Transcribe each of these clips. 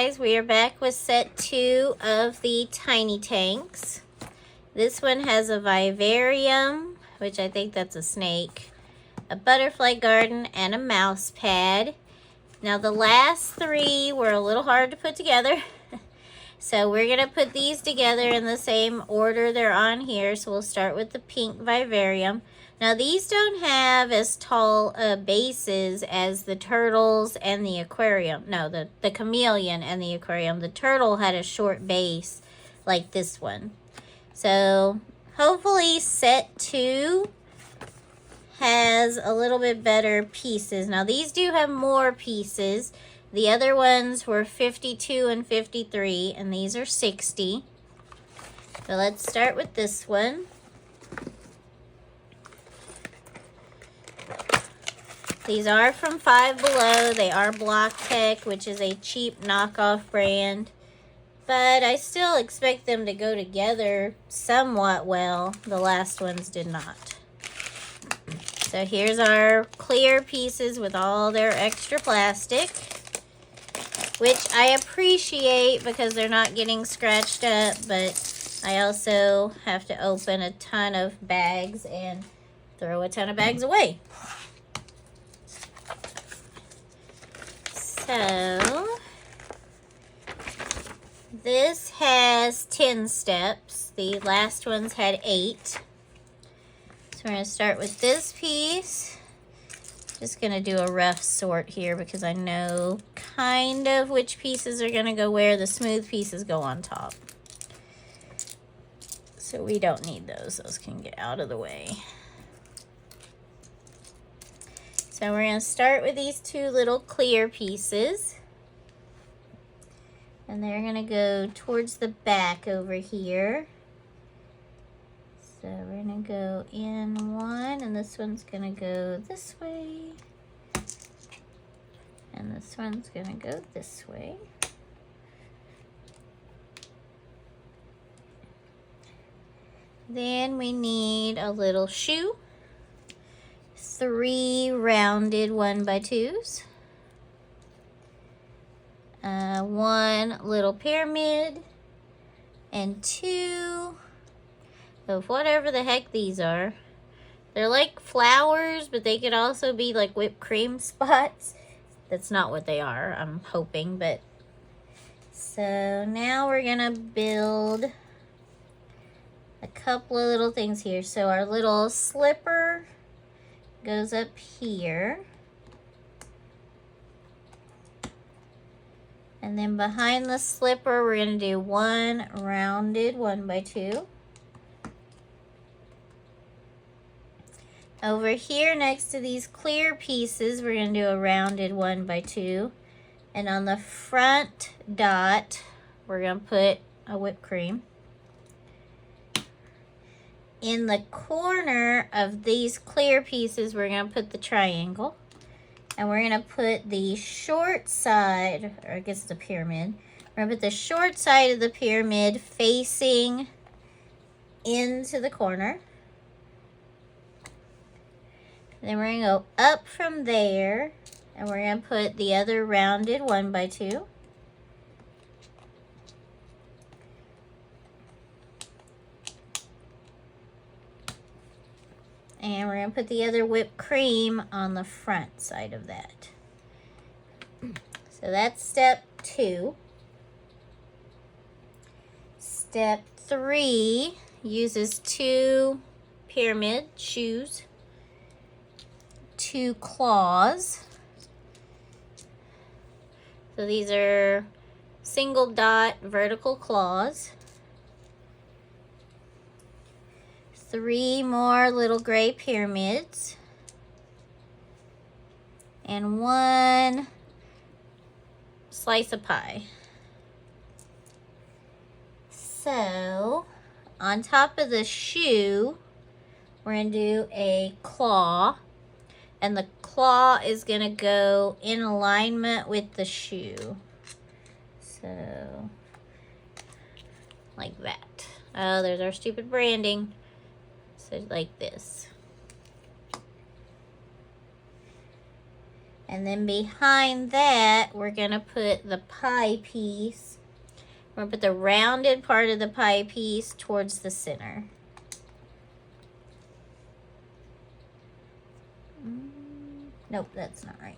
guys, we are back with set 2 of the tiny tanks. This one has a vivarium, which I think that's a snake, a butterfly garden, and a mouse pad. Now the last 3 were a little hard to put together. So we're going to put these together in the same order they're on here. So we'll start with the pink vivarium. Now these don't have as tall bases as the turtles and the aquarium. No, the chameleon and the aquarium. The turtle had a short base like this one. So hopefully set 2 has a little bit better pieces. Now these do have more pieces. The other ones were 52 and 53, and these are 60. So let's start with this one. These are from Five Below. They are Block Tech, which is a cheap knockoff brand. But I still expect them to go together somewhat well. The last ones did not. So here's our clear pieces with all their extra plastic, which I appreciate because they're not getting scratched up, but I also have to open a ton of bags and throw a ton of bags away. So this has 10 steps. The last ones had 8. So we're going to start with this piece. Just going to do a rough sort here because I know kind of which pieces are going to go where. The smooth pieces go on top. So we don't need those. Those can get out of the way. So we're going to start with these 2 little clear pieces. And they're going to go towards the back over here. So we're going to go in one, and this one's going to go this way. And this one's going to go this way. Then we need a little shoe. 3 rounded 1x2s. 1 little pyramid. And 2 of whatever the heck these are. They're like flowers, but they could also be like whipped cream spots. That's not what they are, I'm hoping, but. So now we're gonna build a couple of little things here. So our little slipper goes up here. And then behind the slipper, we're going to do 1 rounded 1x2. Over here next to these clear pieces, we're going to do a rounded 1x2. And on the front dot, we're going to put a whipped cream. In the corner of these clear pieces, we're going to put the triangle. And we're going to put the short side, or I guess the pyramid. We're going to put the short side of the pyramid facing into the corner. And then we're going to go up from there. And we're going to put the other rounded 1x2. And we're going to put the other whipped cream on the front side of that. So that's step 2. Step 3 uses 2 pyramid shoes, 2 claws. So these are single dot vertical claws. 3 more little gray pyramids. And 1 slice of pie. So, on top of the shoe, we're going to do a claw. And the claw is going to go in alignment with the shoe. So, like that. Oh, there's our stupid branding. So like this. And then behind that, we're gonna put the pie piece. We're gonna put the rounded part of the pie piece towards the center. Nope, that's not right.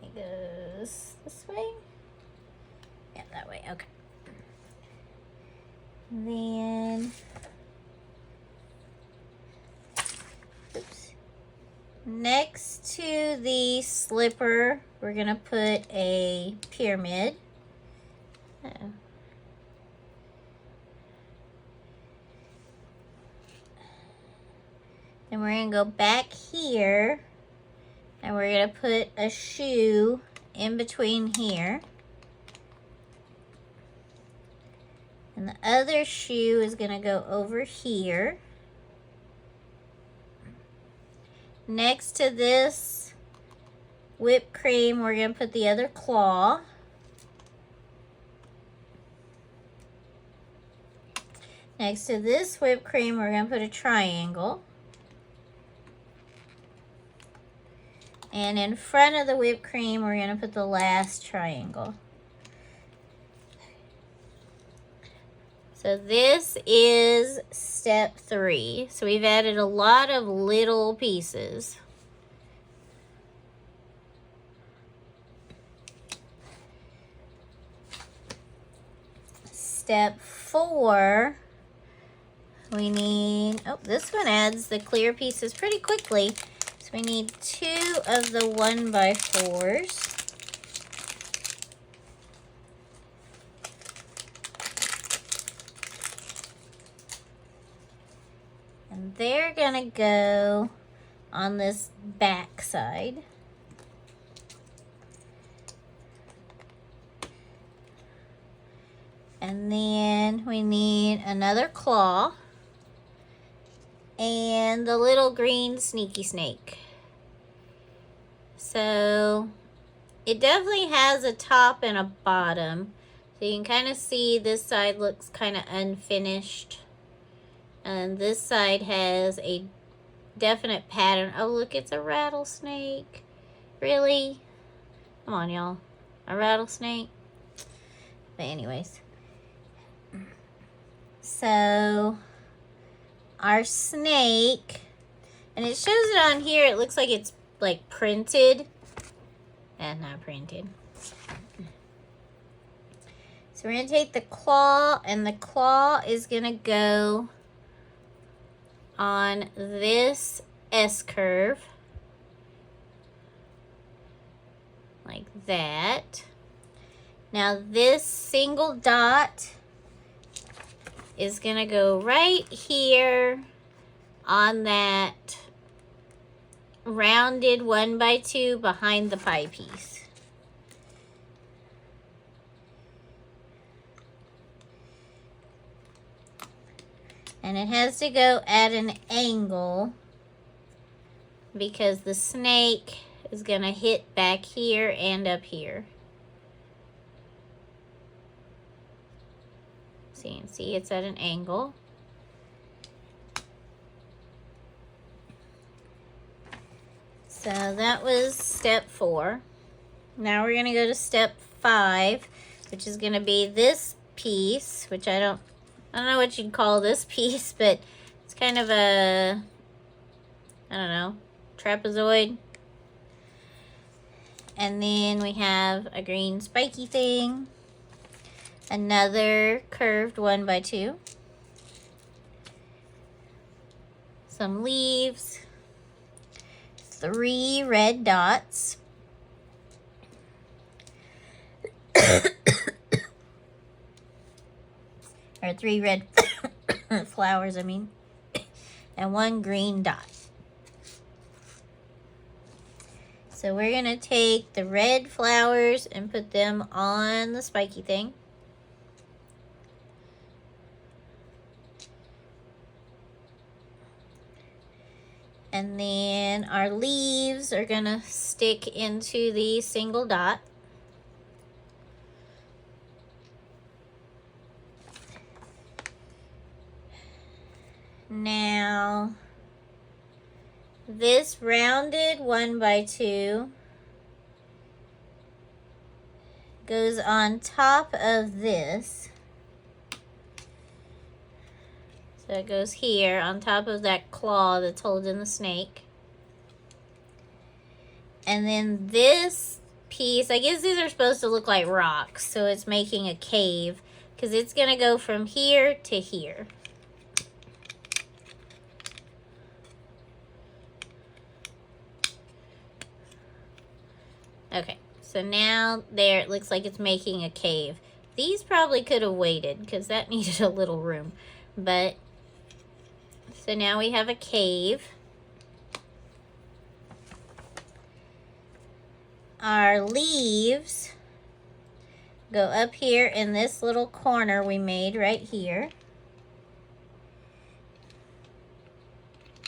It goes this way. Yeah, that way, okay. Then, oops. Next to the slipper, we're gonna put a pyramid. Uh-oh. Then we're gonna go back here and we're gonna put a shoe in between here. And the other shoe is gonna go over here. Next to this whipped cream, we're gonna put the other claw. Next to this whipped cream, we're gonna put a triangle. And in front of the whipped cream, we're gonna put the last triangle. So this is step 3. So we've added a lot of little pieces. Step 4, we need, oh, this one adds the clear pieces pretty quickly. So we need 2 of the 1x4s. And they're gonna go on this back side. And then we need another claw and the little green sneaky snake. So it definitely has a top and a bottom. So you can kind of see this side looks kind of unfinished. And this side has a definite pattern. Oh, look, it's a rattlesnake. Really? Come on, y'all. A rattlesnake? But anyways. So our snake, and it shows it on here, it looks like it's like printed and not printed. So we're gonna take the claw, and the claw is gonna go on this S curve like that. Now this single dot is gonna go right here on that rounded 1x2 behind the pie piece. And it has to go at an angle because the snake is gonna hit back here and up here. So you can see it's at an angle. So that was step 4. Now we're gonna go to step 5, which is gonna be this piece, which I don't know what you'd call this piece, but it's kind of a, I don't know, trapezoid. And then we have a green spiky thing, another curved 1x2, some leaves, 3 red dots, or 3 red flowers, I mean, and 1 green dot. So we're gonna take the red flowers and put them on the spiky thing. And then our leaves are gonna stick into the single dot. Now, This rounded 1x2 goes on top of this. So it goes here on top of that claw that's holding the snake. And then this piece, I guess these are supposed to look like rocks, so it's making a cave, because it's going to go from here to here. Okay, so now there it looks like it's making a cave. These probably could have waited, because that needed a little room. But, so now we have a cave. Our leaves go up here in this little corner we made right here.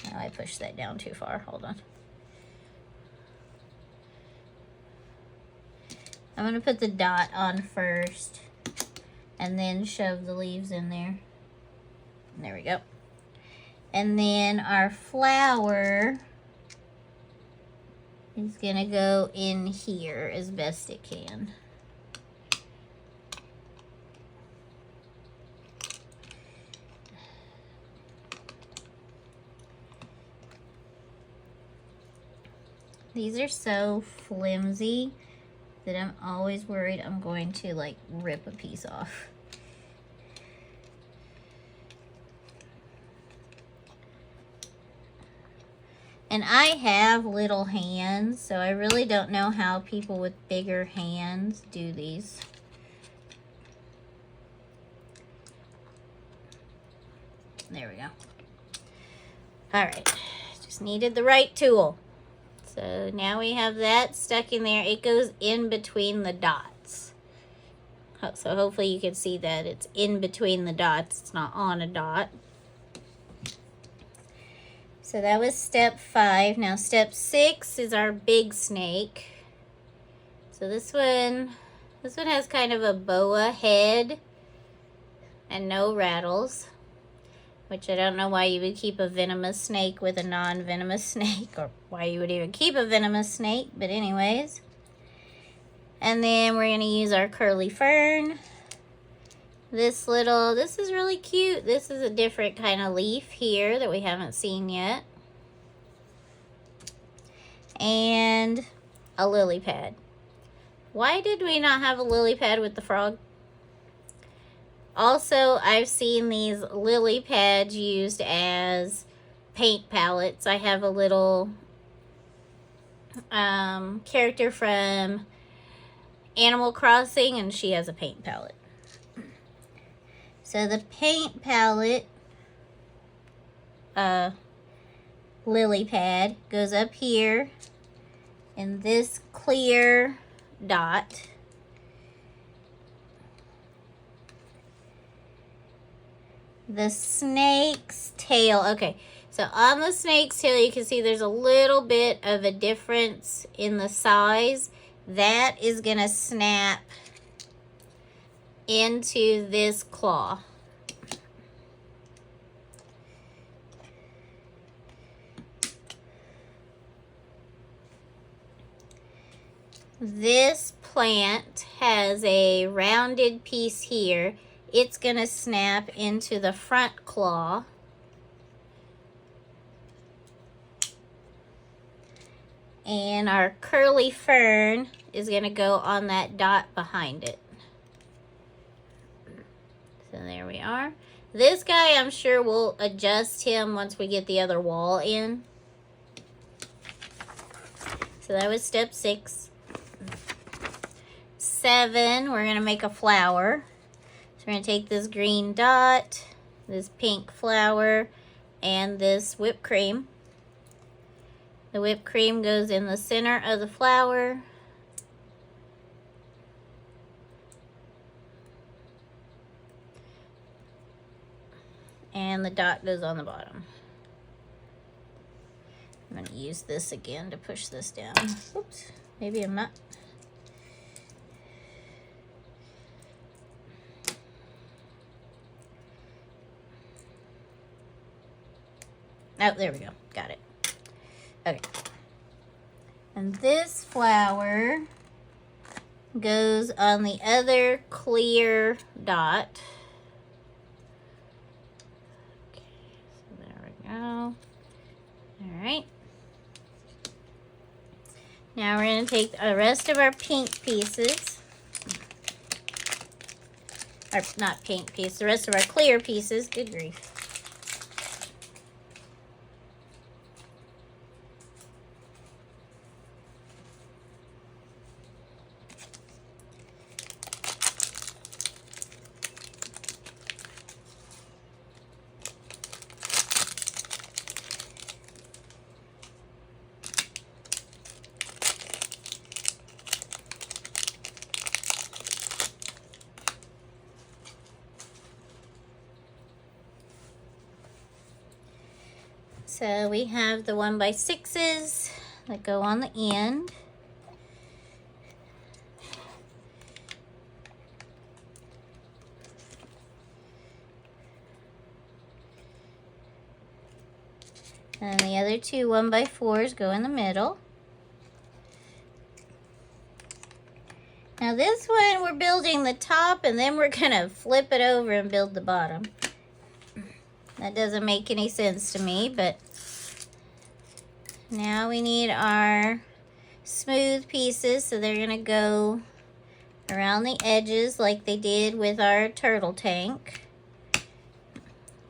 Oh, I pushed that down too far. Hold on. I'm going to put the dot on first and then shove the leaves in there. There we go. And then our flower is going to go in here as best it can. These are so flimsy that I'm always worried I'm going to like rip a piece off. And I have little hands, so I really don't know how people with bigger hands do these. There we go. All right, just needed the right tool. So now we have that stuck in there. It goes in between the dots. So hopefully you can see that it's in between the dots. It's not on a dot. So that was step 5. Now step 6 is our big snake. So this one has kind of a boa head and no rattles, which I don't know why you would keep a venomous snake with a non-venomous snake, or why you would even keep a venomous snake, but anyways. And then we're going to use our curly fern. This is really cute. This is a different kind of leaf here that we haven't seen yet. And a lily pad. Why did we not have a lily pad with the frog? Also, I've seen these lily pads used as paint palettes. I have a little character from Animal Crossing, and she has a paint palette. So the paint palette lily pad goes up here in this clear dot. The snake's tail. Okay, so on the snake's tail, you can see there's a little bit of a difference in the size. That is going to snap into this claw. This plant has a rounded piece here. It's going to snap into the front claw. And our curly fern is going to go on that dot behind it. So there we are. This guy, I'm sure we'll adjust him once we get the other wall in. So that was step 6. 7, we're going to make a flower. So we're going to take this green dot, this pink flower, and this whipped cream. The whipped cream goes in the center of the flower. And the dot goes on the bottom. I'm going to use this again to push this down. Oops, maybe I'm not. Oh, there we go. Got it. Okay. And this flower goes on the other clear dot. Okay, so there we go. All right. Now we're going to take the rest of our pink pieces. Or not pink piece, the rest of our clear pieces. Good grief. So we have the 1x6s that go on the end. And the other two 1x4s go in the middle. Now this one we're building the top and then we're gonna flip it over and build the bottom. That doesn't make any sense to me, but now we need our smooth pieces, so they're gonna go around the edges like they did with our turtle tank.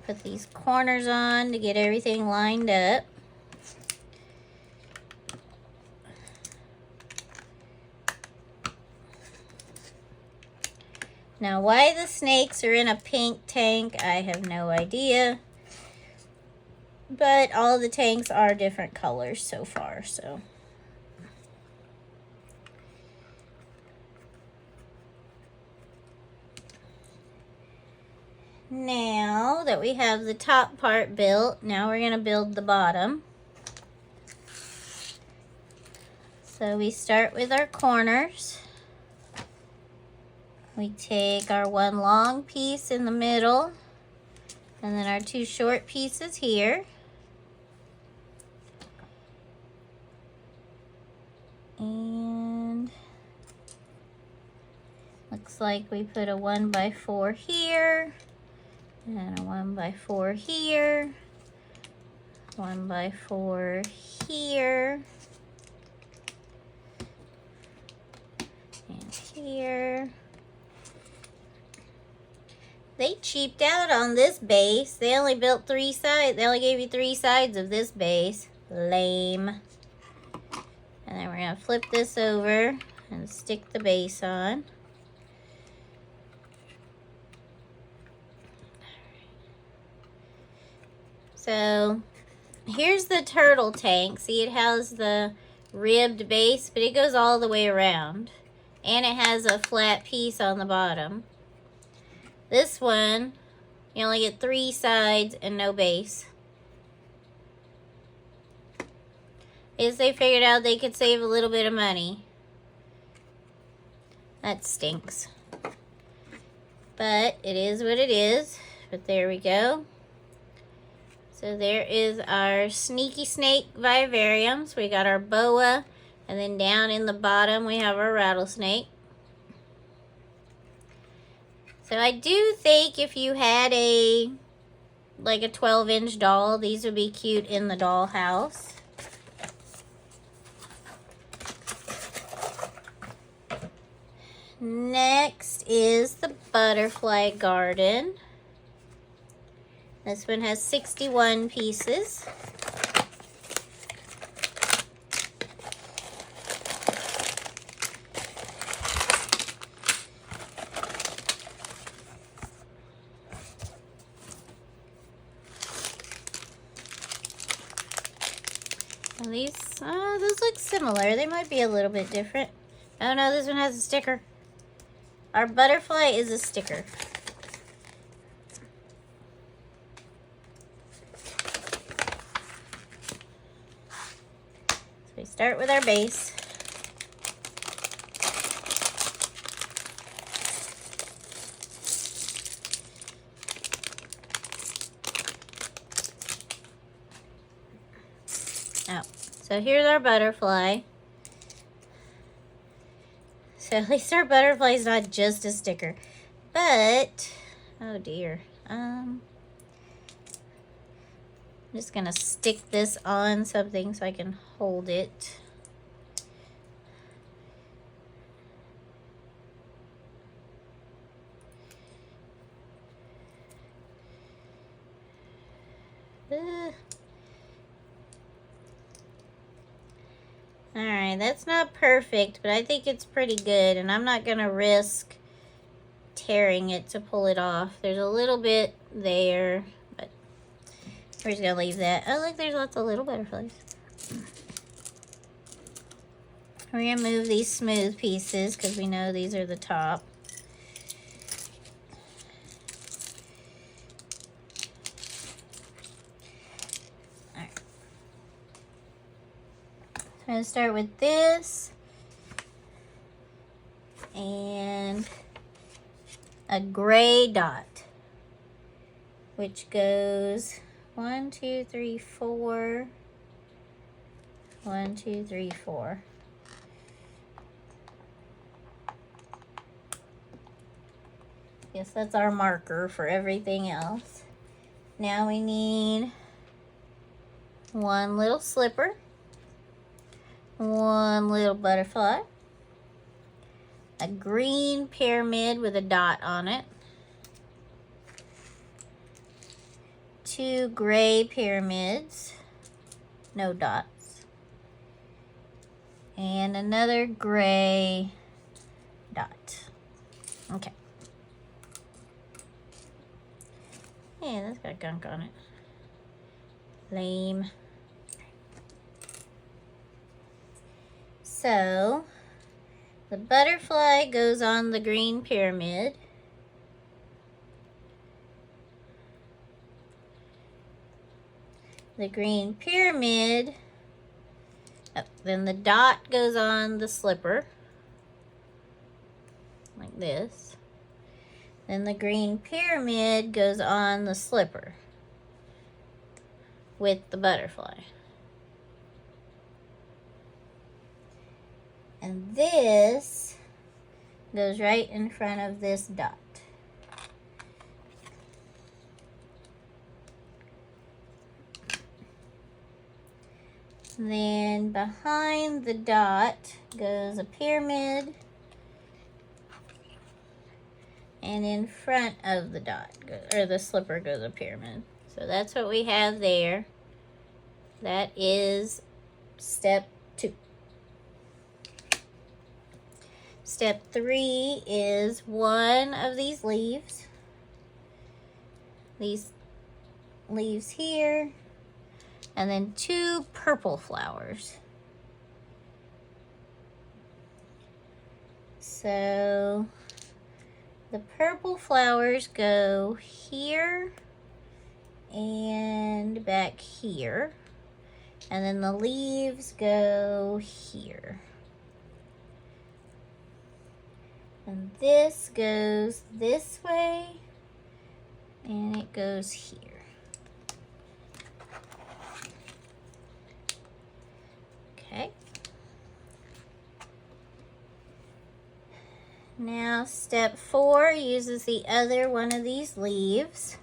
Put these corners on to get everything lined up. Now, why the snakes are in a pink tank, I have no idea. But all the tanks are different colors so far, so. Now that we have the top part built, now we're going to build the bottom. So we start with our corners. We take our one long piece in the middle and then our two short pieces here. And looks like we put a 1x4 here and a 1x4 here, 1x4 here, and here. They cheaped out on this base. They only built 3 sides. They only gave you 3 sides of this base. Lame. And then we're going to flip this over and stick the base on. So here's the turtle tank. See, it has the ribbed base, but it goes all the way around. And it has a flat piece on the bottom. This one, you only get 3 sides and no base. Is they figured out they could save a little bit of money. That stinks. But it is what it is. But there we go. So there is our sneaky snake vivarium. So we got our boa. And then down in the bottom we have our rattlesnake. So I do think if you had like a 12-inch doll, these would be cute in the doll house. Next is the butterfly garden. This one has 61 pieces. And those look similar. They might be a little bit different. Oh no, this one has a sticker. Our butterfly is a sticker. So we start with our base. So here's our butterfly. So at least our butterfly is not just a sticker. But, oh dear. I'm just gonna stick this on something so I can hold it. Alright, that's not perfect, but I think it's pretty good, and I'm not gonna risk tearing it to pull it off. There's a little bit there, but we're just gonna leave that. Oh, look, there's lots of little butterflies. We're gonna move these smooth pieces because we know these are the top. Alright. So I'm gonna start with this and a gray dot, which goes 1, 2, 3, 4. 1, 2, 3, 4. Yes, that's our marker for everything else. Now we need one little slipper, one little butterfly, a green pyramid with a dot on it, 2 gray pyramids, no dots, and another gray dot. Okay. Yeah, that's got gunk on it. Lame. So, the butterfly goes on the green pyramid. The green pyramid, then the dot goes on the slipper, like this. Then the green pyramid goes on the slipper with the butterfly. And this goes right in front of this dot. Then behind the dot goes a pyramid. And in front of the dot, or the slipper, goes a pyramid. So that's what we have there. That is step 2. Step 3 is one of these leaves. These leaves here. And then 2 purple flowers. So the purple flowers go here and back here. And then the leaves go here. And this goes this way, and it goes here. Okay. Now step 4 uses the other one of these leaves.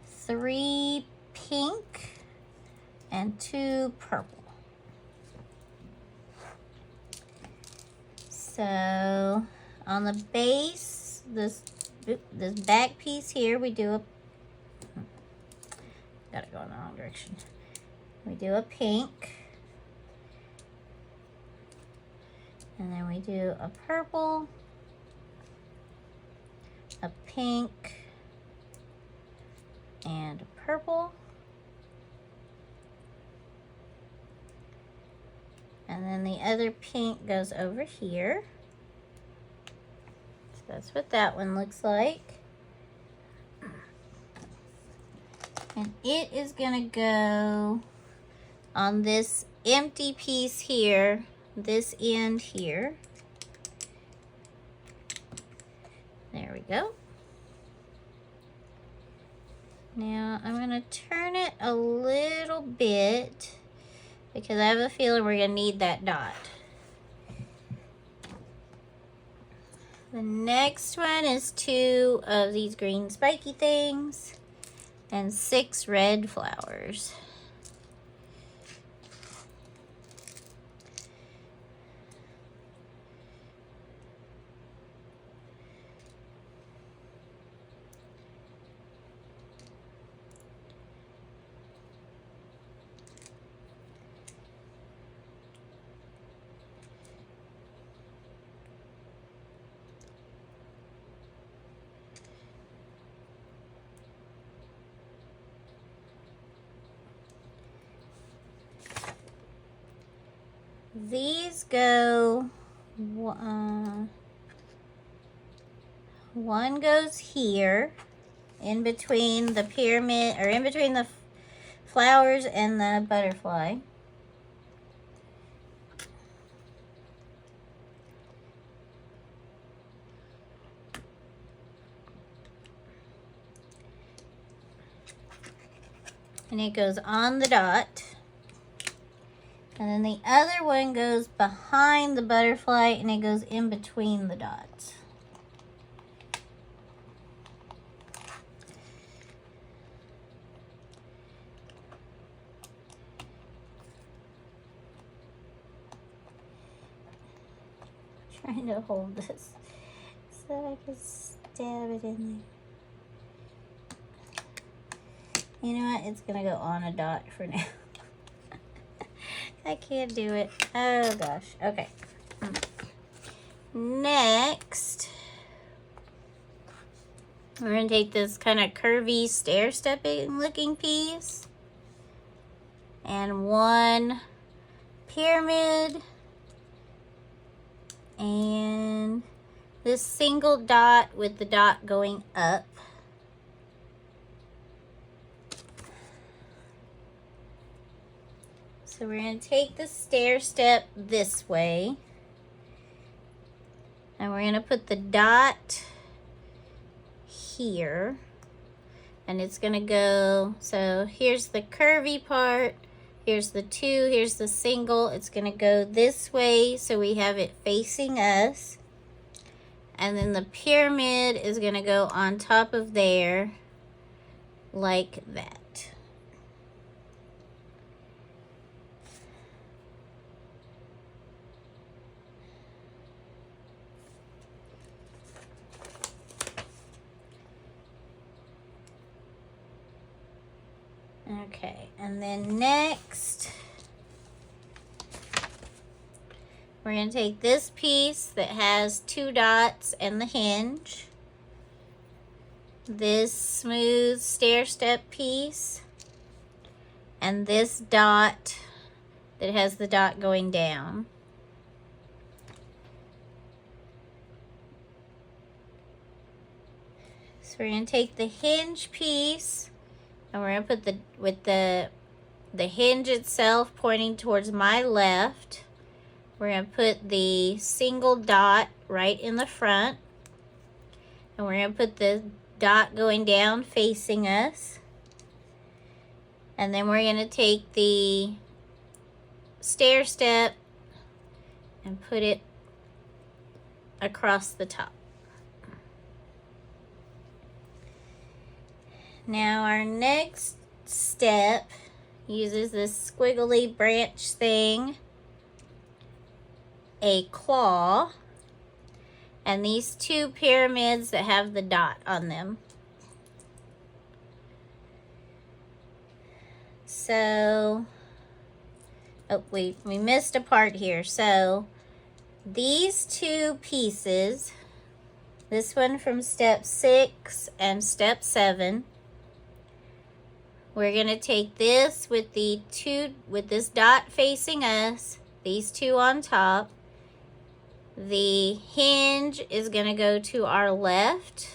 3 pink and 2 purple. So on the base, this back piece here, we do a, gotta go in the wrong direction. We do a pink. And then we do a purple, a pink, and a purple. And then the other pink goes over here. So that's what that one looks like. And it is gonna go on this empty piece here, this end here. There we go. Now I'm gonna turn it a little bit because I have a feeling we're gonna need that dot. The next one is 2 of these green spiky things and 6 red flowers. These go, one goes here in between the pyramid, or in between the flowers and the butterfly. And it goes on the dot. And then the other one goes behind the butterfly and it goes in between the dots. Trying to hold this so I can stab it in there. You know what? It's gonna go on a dot for now. I can't do it. Oh gosh. Okay. Next, we're gonna take this kind of curvy stair-stepping looking piece and one pyramid and this single dot with the dot going up. So we're going to take the stair step this way and we're going to put the dot here and it's going to go, so here's the curvy part, here's the 2, here's the single. It's going to go this way so we have it facing us, and then the pyramid is going to go on top of there like that. Okay, and then next, we're going to take this piece that has 2 dots and the hinge, this smooth stair step piece, and this dot that has the dot going down. So we're going to take the hinge piece and we're going to put with the hinge itself pointing towards my left. We're going to put the single dot right in the front. And we're going to put the dot going down facing us. And then we're going to take the stair step and put it across the top. Now our next step uses this squiggly branch thing, a claw, and these 2 pyramids that have the dot on them. So, oh, we missed a part here. So these 2 pieces, this one from step 6 and step 7, we're going to take this with this dot facing us, these 2 on top. The hinge is going to go to our left.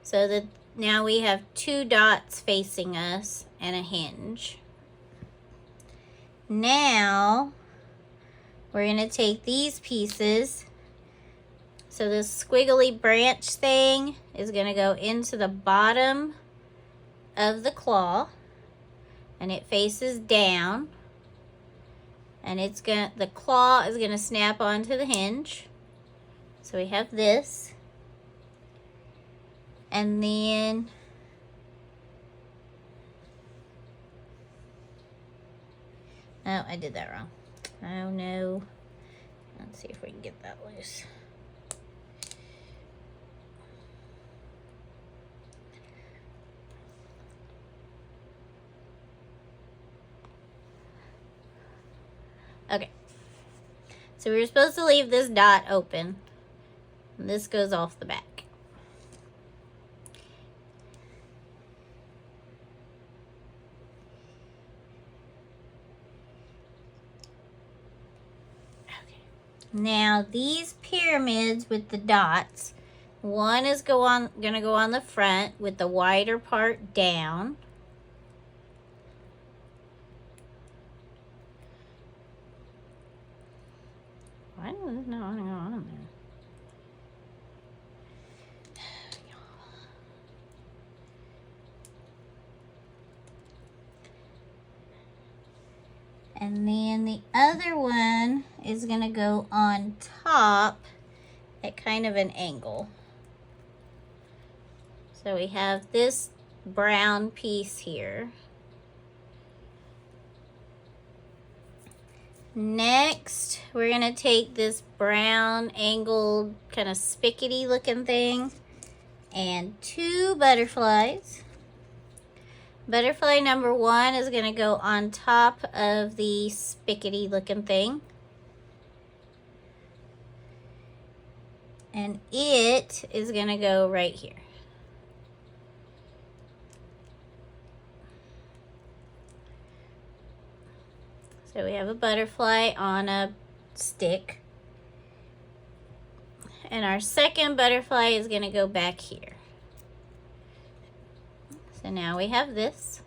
So that now we have 2 dots facing us and a hinge. Now we're going to take these pieces. So this squiggly branch thing is going to go into the bottom of the claw. and it faces down. And the claw is gonna snap onto the hinge. So we have this. And then oh, I did that wrong. Oh no. Let's see if we can get that loose. Okay. So we were supposed to leave this dot open. And this goes off the back. Now these pyramids with the dots, one is gonna go on the front with the wider part down. Why does this not want to go on there? And then the other one is gonna go on top at kind of an angle. So we have this brown piece here. Next, we're gonna take this brown angled kind of spickety looking thing and 2 butterflies. Butterfly number 1 is gonna go on top of the spickety looking thing. And it is gonna go right here. So we have a butterfly on a stick. And our second butterfly is gonna go back here. So now we have this.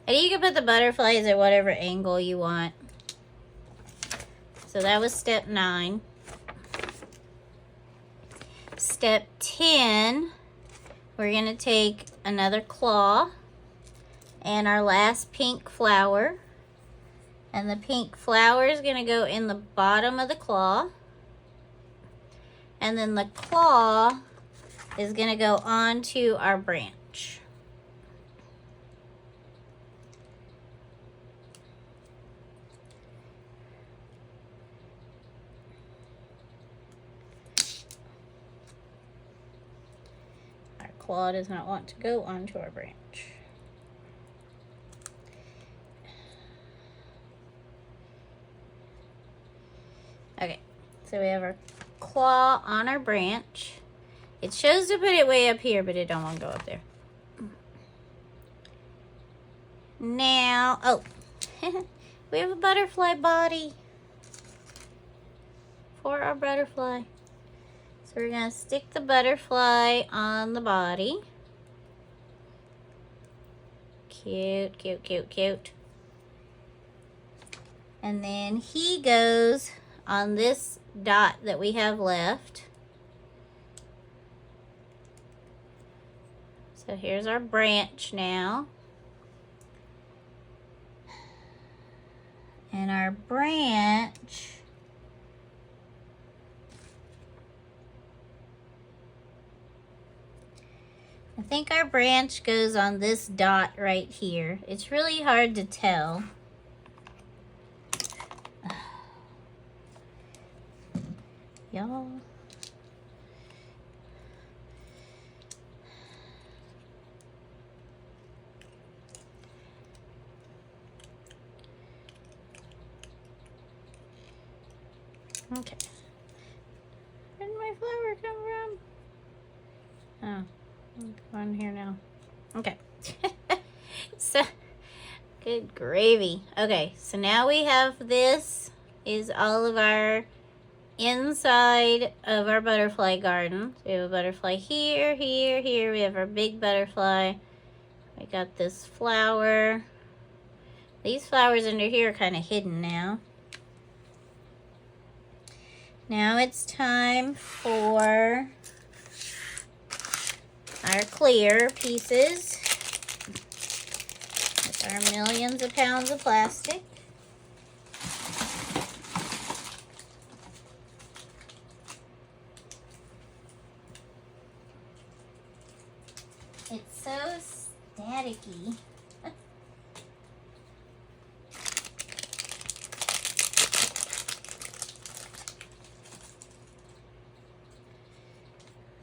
And you can put the butterflies at whatever angle you want. So that was step 9. Step 10, we're gonna take another claw and our last pink flower. And the pink flower is gonna go in the bottom of the claw. And then the claw is gonna go onto our branch. Our claw does not want to go onto our branch. Okay, so we have our claw on our branch. It shows to put it way up here, but it don't want to go up there. Now, oh, we have a butterfly body for our butterfly. So we're gonna stick the butterfly on the body. Cute, cute, cute, cute. And then he goes on this dot that we have left. So here's our branch now. And our branch I think our branch goes on this dot right here. It's really hard to tell. Y'all. Okay. Where did my flower come from? Oh, on here now. Okay. So, good gravy. Okay, so now we have this is all of our inside of our butterfly garden. So we have a butterfly here, here, here. We have our big butterfly. We got this flower. These flowers under here are kind of hidden now. Now it's time for our clear pieces. Our millions of pounds of plastic. It's so staticky.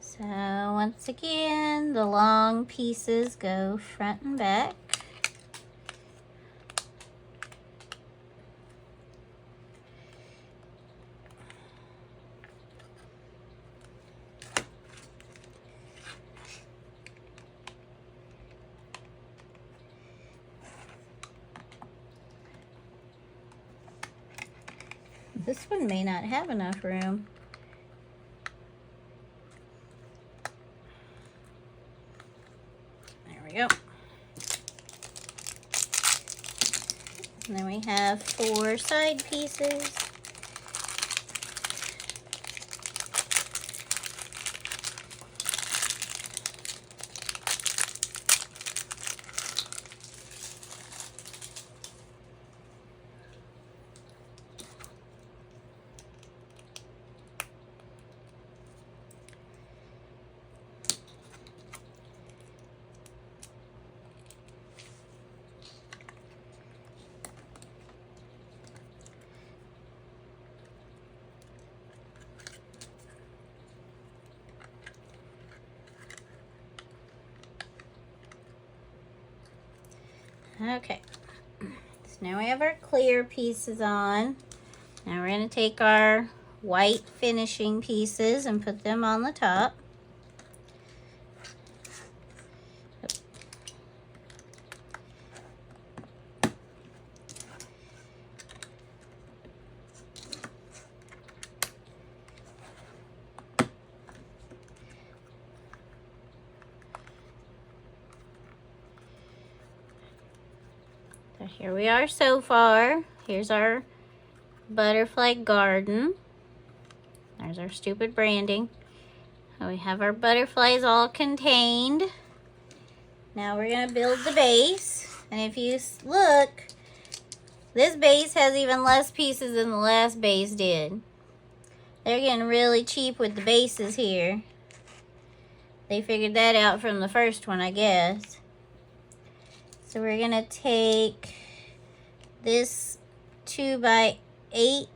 So once again, the long pieces go front and back. This one may not have enough room. There we go. And then we have 4 side pieces. Okay, so now we have our clear pieces on. Now we're going to take our white finishing pieces and put them on the top. So here we are so far. Here's our butterfly garden. There's our stupid branding. So we have our butterflies all contained. Now we're going to build the base. And if you look, this base has even less pieces than the last base did. They're getting really cheap with the bases here. They figured that out from the first one, I guess. So we're going to take this 2x8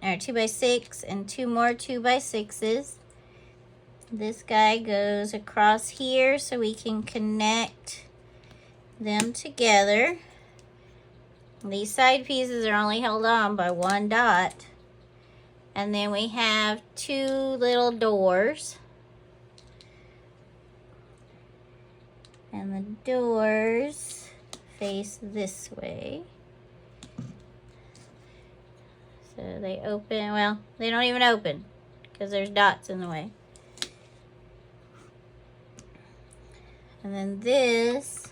or 2x6 and 2 more 2x6s. This guy goes across here so we can connect them together. These side pieces are only held on by 1 dot. And then we have 2 little doors. And the doors face this way. So they open, well, they don't even open because there's dots in the way. And then this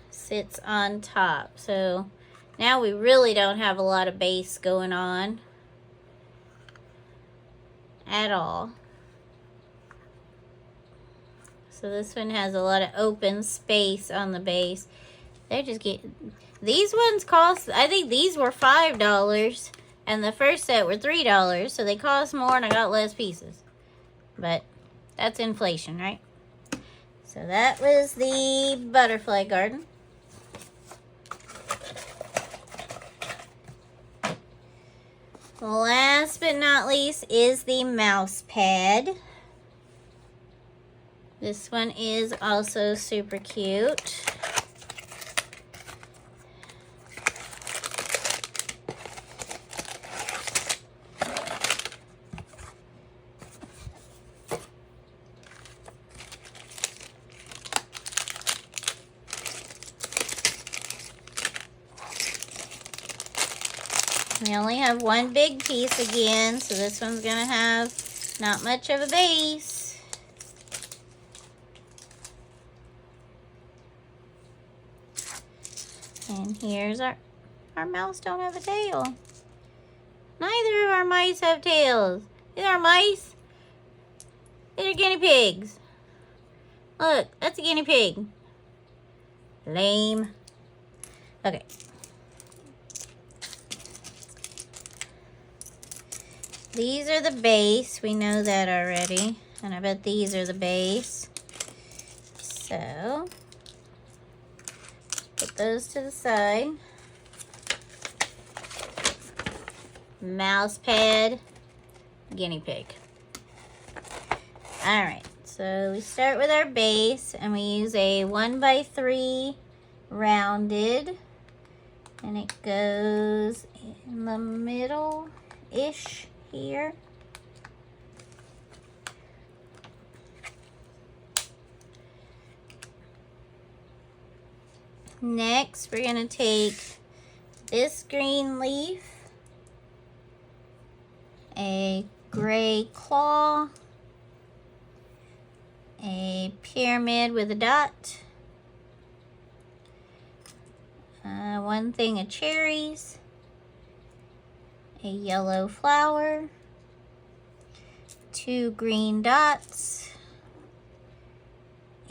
sits on top. So now we really don't have a lot of base going on at all. So this one has a lot of open space on the base. They're just getting, these ones cost, I think these were $5 and the first set were $3. So they cost more and I got less pieces. But that's inflation, right? So that was the butterfly garden. Last but not least is the mouse pad. This one is also super cute. We only have one big piece again, so this one's gonna have not much of a base. And here's our mouse don't have a tail. Neither of our mice have tails. These are mice. These are guinea pigs. Look, that's a guinea pig. Lame. Okay. These are the base. We know that already. And I bet these are the base. So, put those to the side. Mouse pad, guinea pig. Alright, so we start with our base and we use a 1x3 rounded. And it goes in the middle-ish here. Next, we're going to take this green leaf, a gray claw, a pyramid with a dot, one thing of cherries, a yellow flower, 2 green dots,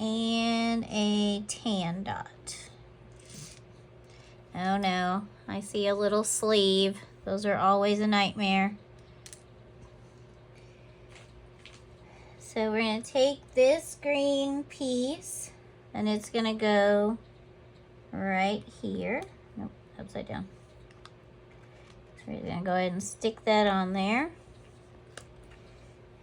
and a tan dot. Oh no, I see a little sleeve. Those are always a nightmare. So we're going to take this green piece and it's going to go right here. Nope, upside down. So we're going to go ahead and stick that on there.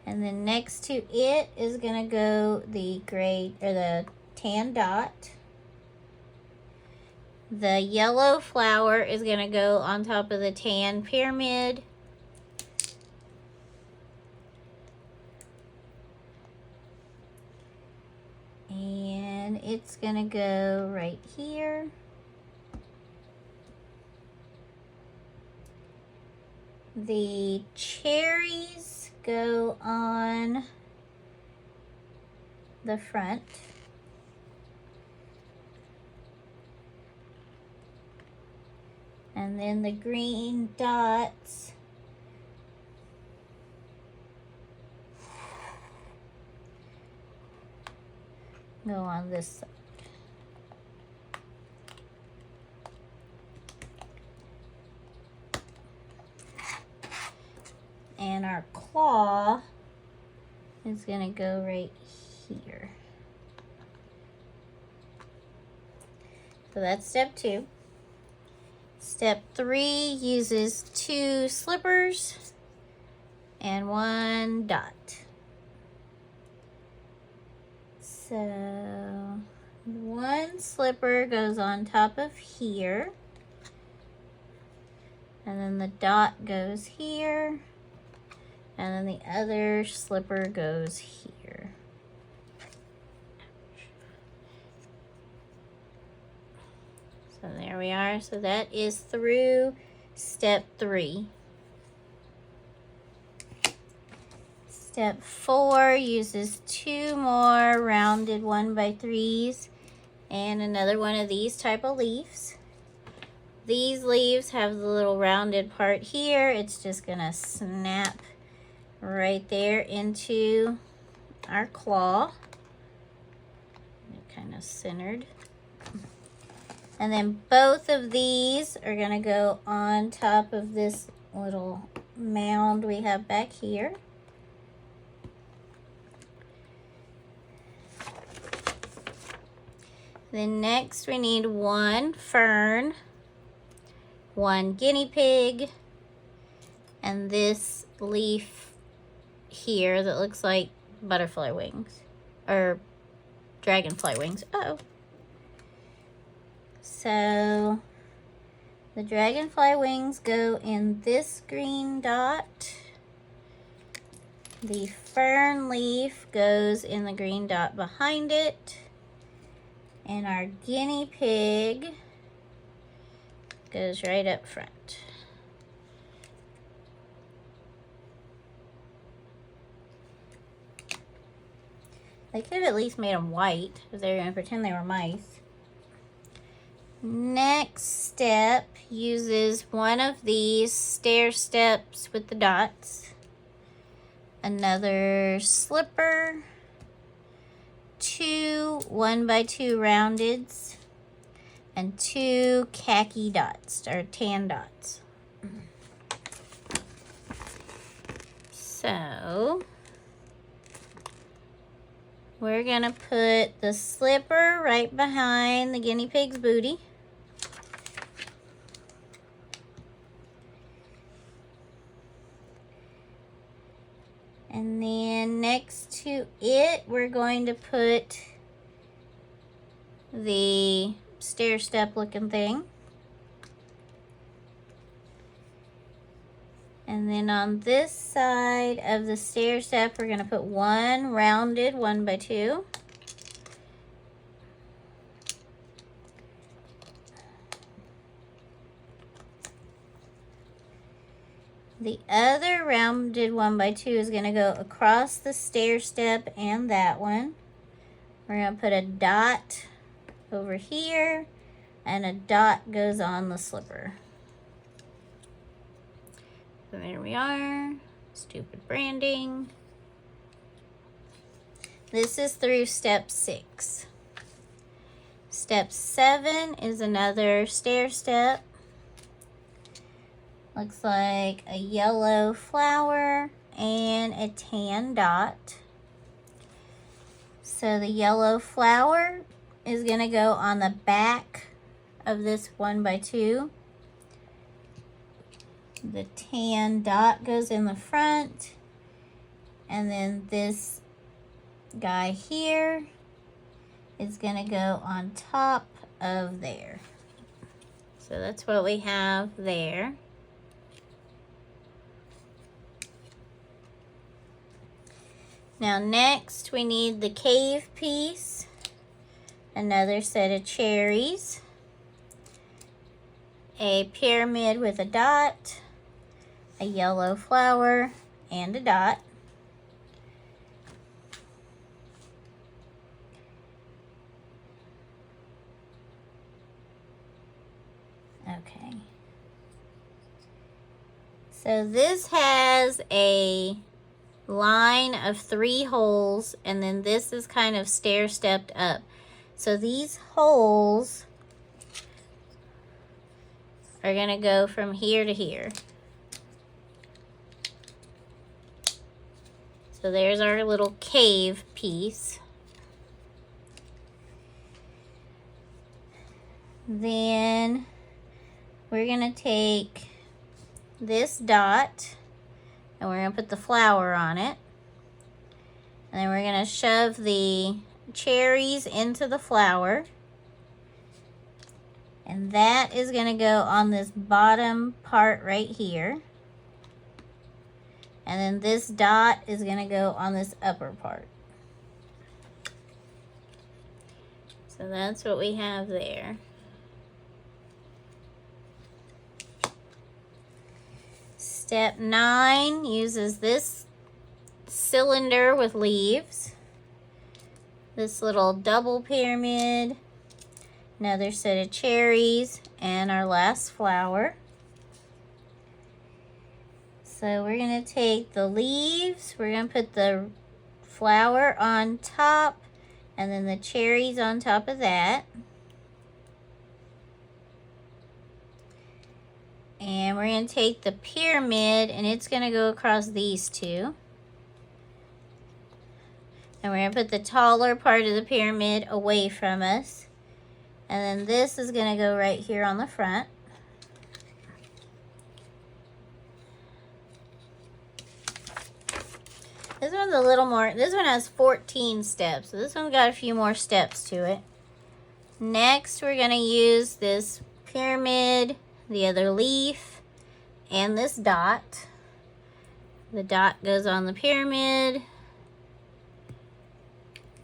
And then next to it is going to go the gray or the tan dot. The yellow flower is going to go on top of the tan pyramid. And it's going to go right here. The cherries go on the front. And then the green dots go on this side. And our claw is going to go right here. So that's step 2. Step 3 uses 2 slippers and 1 dot. So 1 slipper goes on top of here. And then the dot goes here. And then the other slipper goes here. So there we are. So that is through step 3. Step 4 uses 2 more rounded 1x3s and another one of these type of leaves. These leaves have the little rounded part here. It's just gonna snap right there into our claw. Kind of centered. And then both of these are going to go on top of this little mound we have back here. Then next we need 1 fern, 1 guinea pig, and this leaf here that looks like butterfly wings or dragonfly wings. Uh-oh. So the dragonfly wings go in this green dot. The fern leaf goes in the green dot behind it. And our guinea pig goes right up front. They could have at least made them white if they were going to pretend they were mice. Next step uses one of these stair steps with the dots, another slipper, 2 1x2 roundeds, and 2 khaki dots, or tan dots. So we're gonna put the slipper right behind the guinea pig's booty. And then next to it, we're going to put the stair step looking thing. And then on this side of the stair step, we're going to put one rounded 1x2. The other rounded 1x2 is going to go across the stair step and that one. We're going to put a dot over here, and a dot goes on the slipper. So there we are. Stupid branding. This is through step 6. Step 7 is another stair step. Looks like a yellow flower and a tan dot. So the yellow flower is going to go on the back of this 1x2. The tan dot goes in the front. And then this guy here is going to go on top of there. So that's what we have there. Now next we need the cave piece, another set of cherries, a pyramid with a dot, a yellow flower, and a dot. Okay. So this has a line of 3 holes, and then this is kind of stair stepped up. So these holes are going to go from here to here. So there's our little cave piece. Then we're going to take this dot and we're going to put the flower on it. And then we're going to shove the cherries into the flower. And that is going to go on this bottom part right here. And then this dot is going to go on this upper part. So that's what we have there. Step 9 uses this cylinder with leaves, this little double pyramid, another set of cherries, and our last flower. So we're going to take the leaves, we're going to put the flower on top, and then the cherries on top of that. And we're going to take the pyramid, and it's going to go across these two. And we're going to put the taller part of the pyramid away from us. And then this is going to go right here on the front. This one's a little more, this one has 14 steps. So this one's got a few more steps to it. Next, we're going to use this pyramid, the other leaf, and this dot. The dot goes on the pyramid.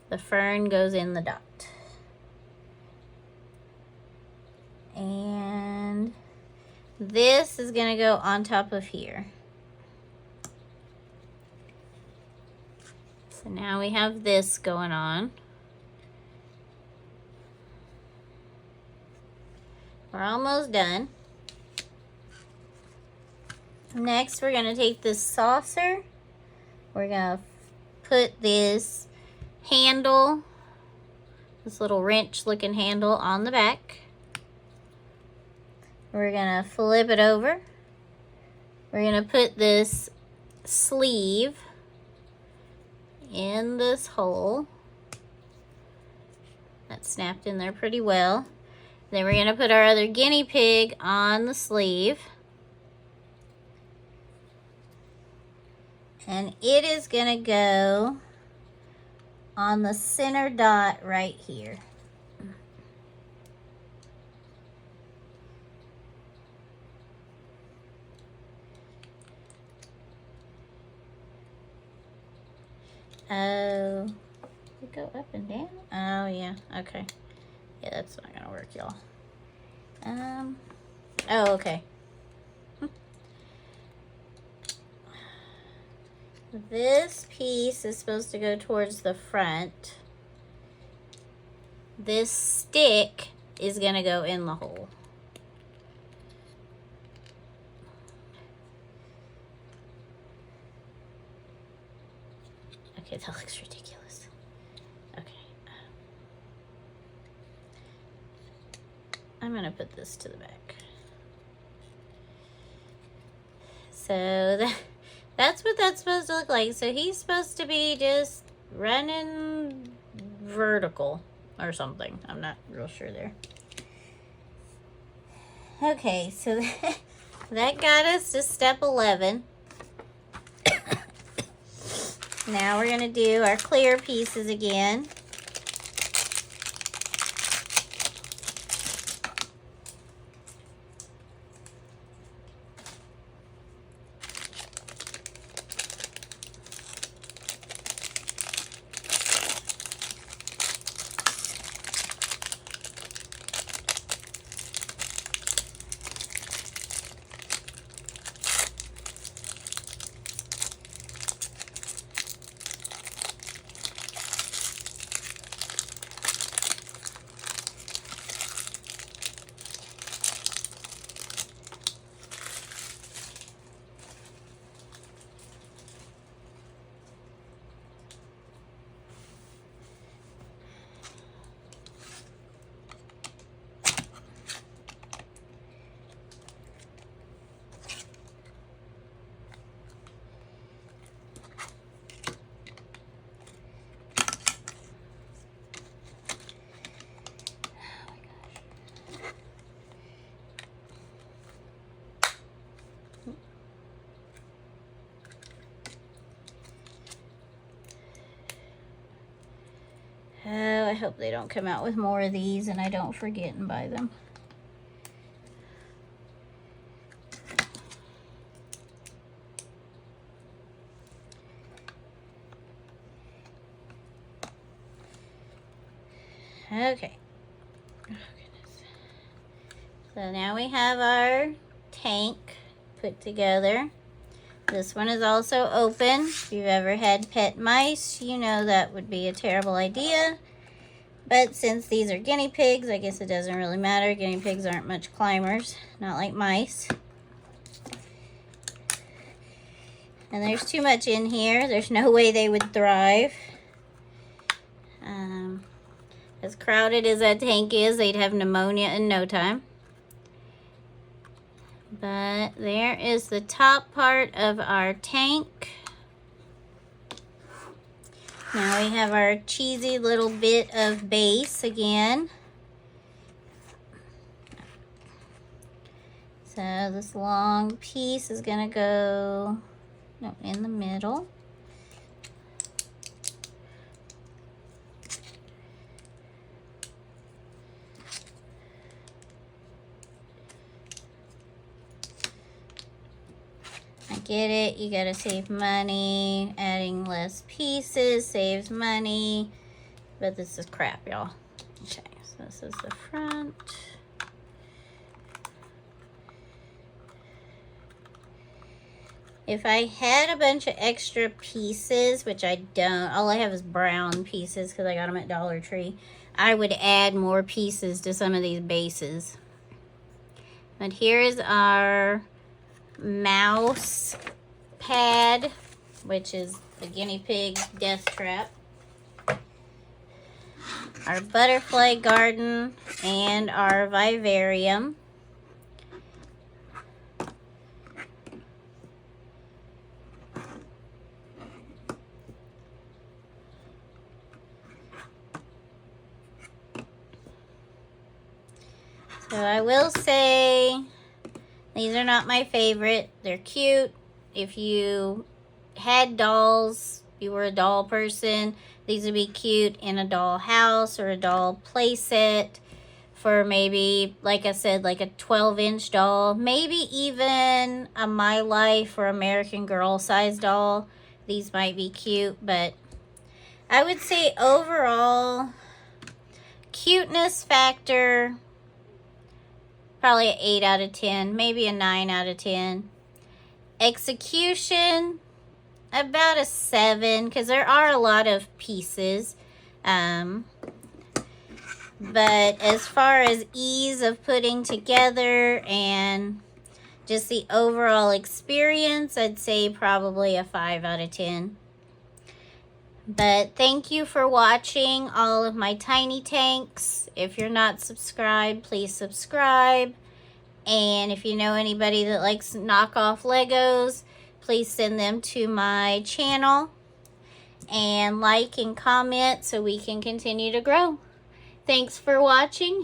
The fern goes in the dot. And this is going to go on top of here. So now we have this going on. We're almost done. Next, we're going to take this saucer. We're going to put this handle, this little wrench looking handle on the back. We're gonna flip it over. We're gonna put this sleeve in this hole. That's snapped in there pretty well. Then we're gonna put our other guinea pig on the sleeve. And it is gonna go on the center dot right here. Oh, does it go up and down? Oh yeah, okay. Yeah, that's not gonna work, y'all. Oh, okay. This piece is supposed to go towards the front. This stick is gonna go in the hole. Okay, that looks ridiculous. Okay. I'm gonna put this to the back. So that's what that's supposed to look like. So he's supposed to be just running vertical or something. I'm not real sure there. Okay, so that got us to step 11. Now we're gonna do our clear pieces again. Oh, I hope they don't come out with more of these and I don't forget and buy them. Okay. Oh, goodness. So now we have our tank put together. This one is also open. If you've ever had pet mice, you know that would be a terrible idea. But since these are guinea pigs, I guess it doesn't really matter. Guinea pigs aren't much climbers, not like mice. And there's too much in here. There's no way they would thrive. As crowded as that tank is, they'd have pneumonia in no time. But there is the top part of our tank. Now we have our cheesy little bit of base again. So this long piece is gonna go in the middle. Get it, you gotta save money. Adding less pieces saves money, but this is crap, y'all. Okay, so this is the front. If I had a bunch of extra pieces, which I don't, all I have is brown pieces because I got them at Dollar Tree, I would add more pieces to some of these bases. But here is our mouse pad, which is the guinea pig death trap, our butterfly garden, and our vivarium. So I will say these are not my favorite. They're cute. If you had dolls, you were a doll person, these would be cute in a doll house or a doll play set for maybe, like I said, like a 12-inch doll, maybe even a My Life or American Girl size doll. These might be cute, but I would say overall cuteness factor probably an 8 out of 10, maybe a 9 out of 10. Execution about a 7, because there are a lot of pieces. But as far as ease of putting together and just the overall experience, I'd say probably a 5 out of 10. But thank you for watching all of my tiny tanks. If you're not subscribed, please subscribe. And if you know anybody that likes knockoff Legos, please send them to my channel. And like and comment so we can continue to grow. Thanks for watching.